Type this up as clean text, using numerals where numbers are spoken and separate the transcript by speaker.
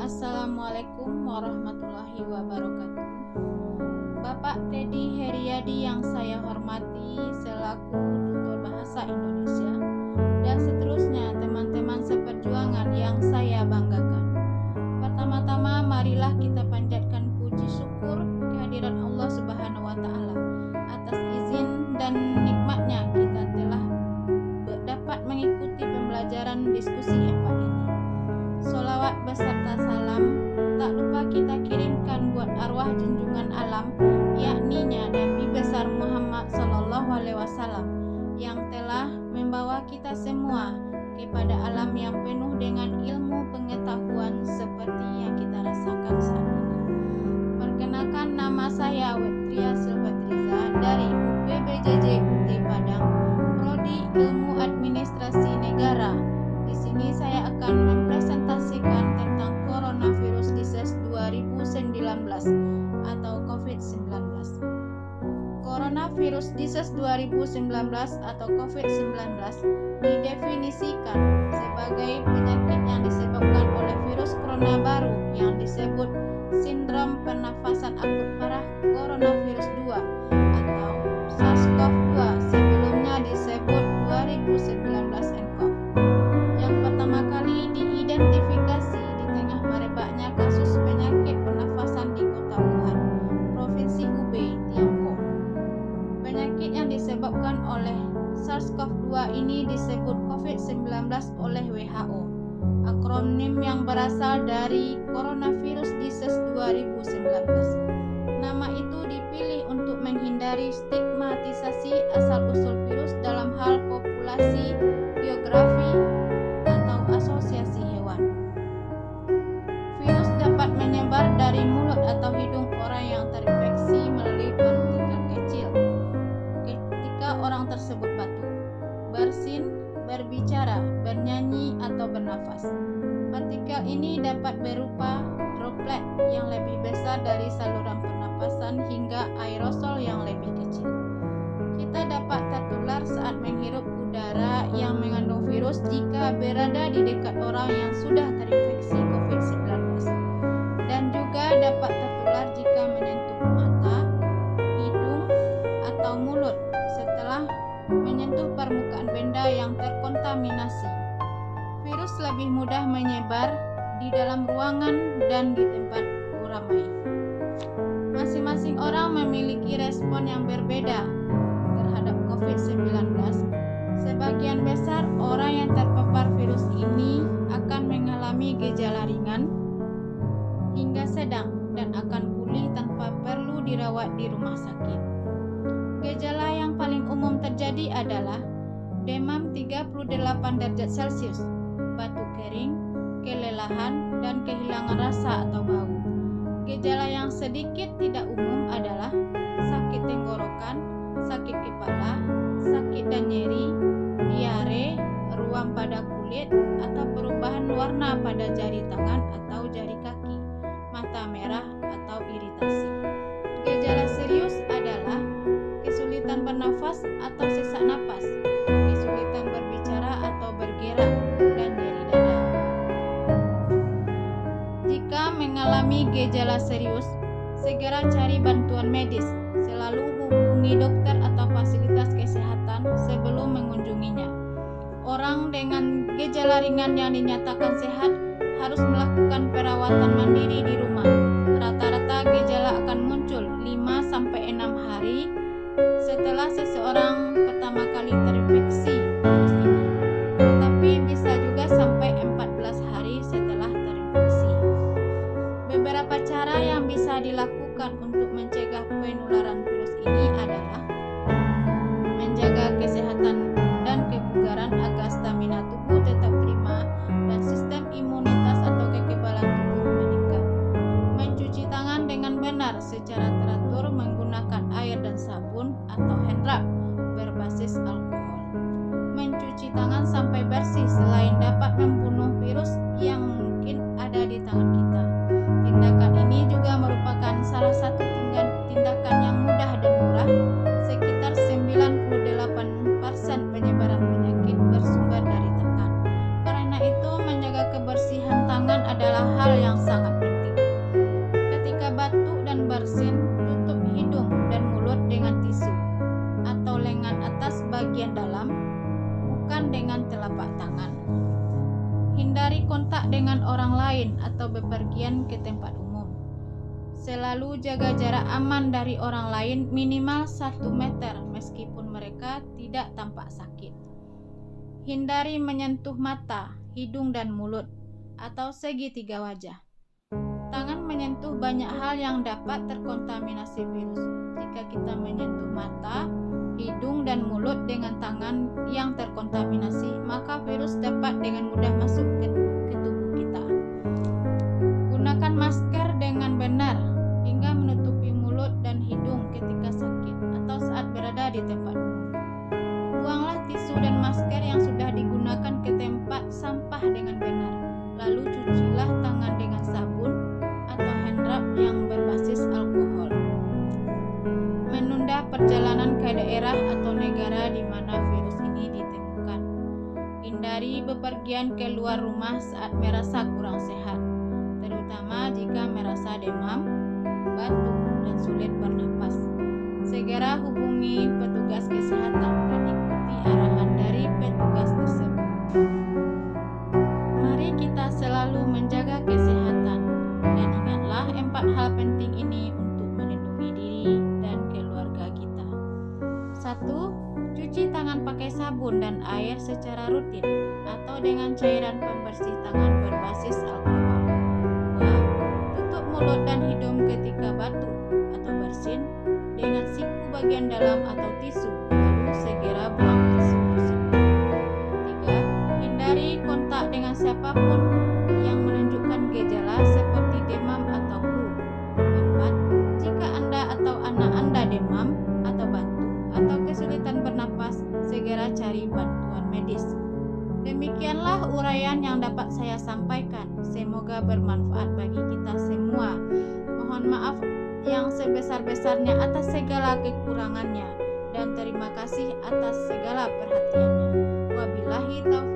Speaker 1: Assalamualaikum warahmatullahi wabarakatuh. Bapak Teddy Heriadi yang saya hormati selaku tutor bahasa Indonesia, dan seterusnya teman-teman seperjuangan yang saya banggakan. Pertama-tama marilah kita panjatkan puji syukur kehadirat Allah Subhanahu wa Ta'ala atas izin dan nikmatnya kita telah dapat mengikuti pembelajaran diskusi EPA ini. Sholawat beserta salam tak lupa kita kirimkan buat arwah junjungan alam, yakninya Nabi besar Muhammad SAW yang telah membawa kita semua kepada alam yang penuh dengan ilmu pengetahuan seperti yang kita rasakan saat ini. Perkenalkan, nama saya Wetria Silvatriza dari UPBJJ UT Padang, Prodi Ilmu Administrasi Negara. Di sini saya akan mempresentasikan tentang Coronavirus Disease 2019 atau COVID-19. Coronavirus Disease 2019 atau COVID-19 didefinisikan sebagai penyakit yang disebabkan oleh virus corona baru yang disebut sindrom pernafasan akut parah coronavirus 2 atau SARS-CoV-2, sebelumnya disebut 2019nCoV. Yang pertama kali diidentifikasi di tengah merebaknya kasus penyakit pernafasan di kota Wuhan, Provinsi Hubei, Tiongkok. Penyakit yang disebabkan oleh SARS-CoV-2 ini disebut COVID-19 oleh WHO, akronim yang berasal dari Coronavirus Disease 2019. Nama itu dipilih untuk menghindari stigmatisasi asal-usul virus dalam hal populasi, geografi, atau asosiasi hewan. Virus dapat menyebar dari mulut atau hidung orang yang terinfeksi melalui partikel kecil ketika orang tersebut batuk, bersin, berbicara, bernyanyi, atau bernafas. Partikel ini dapat berupa droplet yang lebih besar dari saluran pernapasan hingga aerosol yang lebih kecil. Kita dapat tertular saat menghirup udara yang mengandung virus jika berada di dekat orang yang sudah terinfeksi COVID-19, dan juga dapat tertular jika menyentuh mata, hidung, atau mulut setelah menyentuh permukaan benda yang terkontaminasi. Virus lebih mudah menyebar di dalam ruangan dan di tempat ramai. Masing-masing orang memiliki respon yang berbeda terhadap COVID-19. Sebagian besar orang yang terpapar virus ini akan mengalami gejala ringan hingga sedang dan akan pulih tanpa perlu dirawat di rumah sakit. Gejala yang paling umum terjadi adalah demam 38 derajat Celcius, batuk kering, kelelahan, dan kehilangan rasa atau bau. Gejala yang sedikit tidak umum adalah sakit tenggorokan, sakit kepala, sakit dan nyeri, diare, ruam pada kulit, atau perubahan warna pada jari tangan atau jari kaki, mata merah, atau iritasi. Gejala serius adalah kesulitan bernafas atau sesak napas, kesulitan berbicara atau bergerak, dan nyeri dada. Jika mengalami gejala serius, segera cari bantuan medis. Selalu hubungi dokter atau fasilitas kesehatan sebelum mengunjunginya. Orang dengan gejala ringan yang dinyatakan sehat harus melakukan perawatan mandiri di rumah. Rata-rata gejala akan muncul 5-6 hari setelah seseorang pertama kali terinfeksi virus ini, tetapi bisa juga sampai 14 hari setelah terinfeksi. Beberapa cara yang bisa dilakukan untuk mencegah penularan virus ini adalah menjaga kesehatan dan kebugaran agar stamina tubuh tetap prima dan sistem imunitas atau kekebalan tubuh meningkat. Mencuci tangan dengan benar secara teratur menggunakan air dan sabun atau hand rub berbasis alkohol. Mencuci tangan sampai bersih selain dapat membunuh virus yang mungkin ada di tangan kita. Tindakan ini juga merupakan salah satu tindakan yang mudah dan murah. Sekitar 98% penyebaran penyakit bersumber dari tangan. Karena itu, menjaga kebersihan tangan adalah hal yang sangat berkontak dengan orang lain atau bepergian ke tempat umum. Selalu jaga jarak aman dari orang lain minimal 1 meter meskipun mereka tidak tampak sakit. Hindari menyentuh mata, hidung dan mulut atau segitiga wajah. Tangan menyentuh banyak hal yang dapat terkontaminasi virus. Jika kita menyentuh mata, hidung dan mulut dengan tangan yang terkontaminasi, maka virus dapat dengan mudah masuk ke tubuh kita. Gunakan masker dengan benar hingga menutupi mulut dan hidung ketika sakit atau saat berada di tempat umum. Buanglah tisu dan masker yang sudah digunakan ke tempat sampah dengan benar. Lalu cucilah tangan dengan sabun atau hand rub yang berbasis alkohol. Menunda perjalanan ke daerah atau negara di mana virus ini ditemukan. Hindari bepergian keluar rumah saat merasa kurang sehat, terutama jika merasa demam, batuk, dan sulit bernapas. Segera hubungi petugas kesehatan dan ikuti arahan dari petugas tersebut. Mari kita selalu menjaga kesehatan dan ingatlah 4 hal penting ini untuk melindungi diri dan keluarga kita. 1. Cuci tangan pakai sabun dan air secara rutin atau dengan cairan pembersih tangan berbasis alkohol. 2. Tutup mulut dan hidung ketika batuk atau bersin dengan siku bagian dalam atau tisu, lalu segera buang tisu tersebut. 3. Hindari kontak dengan siapapun yang menunjukkan gejala seperti demam atau flu. 4. Jika Anda atau anak Anda demam atau batuk atau kesulitan bernapas, segera cari bantuan medis. Demikianlah uraian yang dapat saya sampaikan. Semoga bermanfaat bagi kita semua. Mohon maaf yang sebesar-besarnya atas segala kekurangannya dan terima kasih atas segala perhatiannya. Wabillahi taufiq.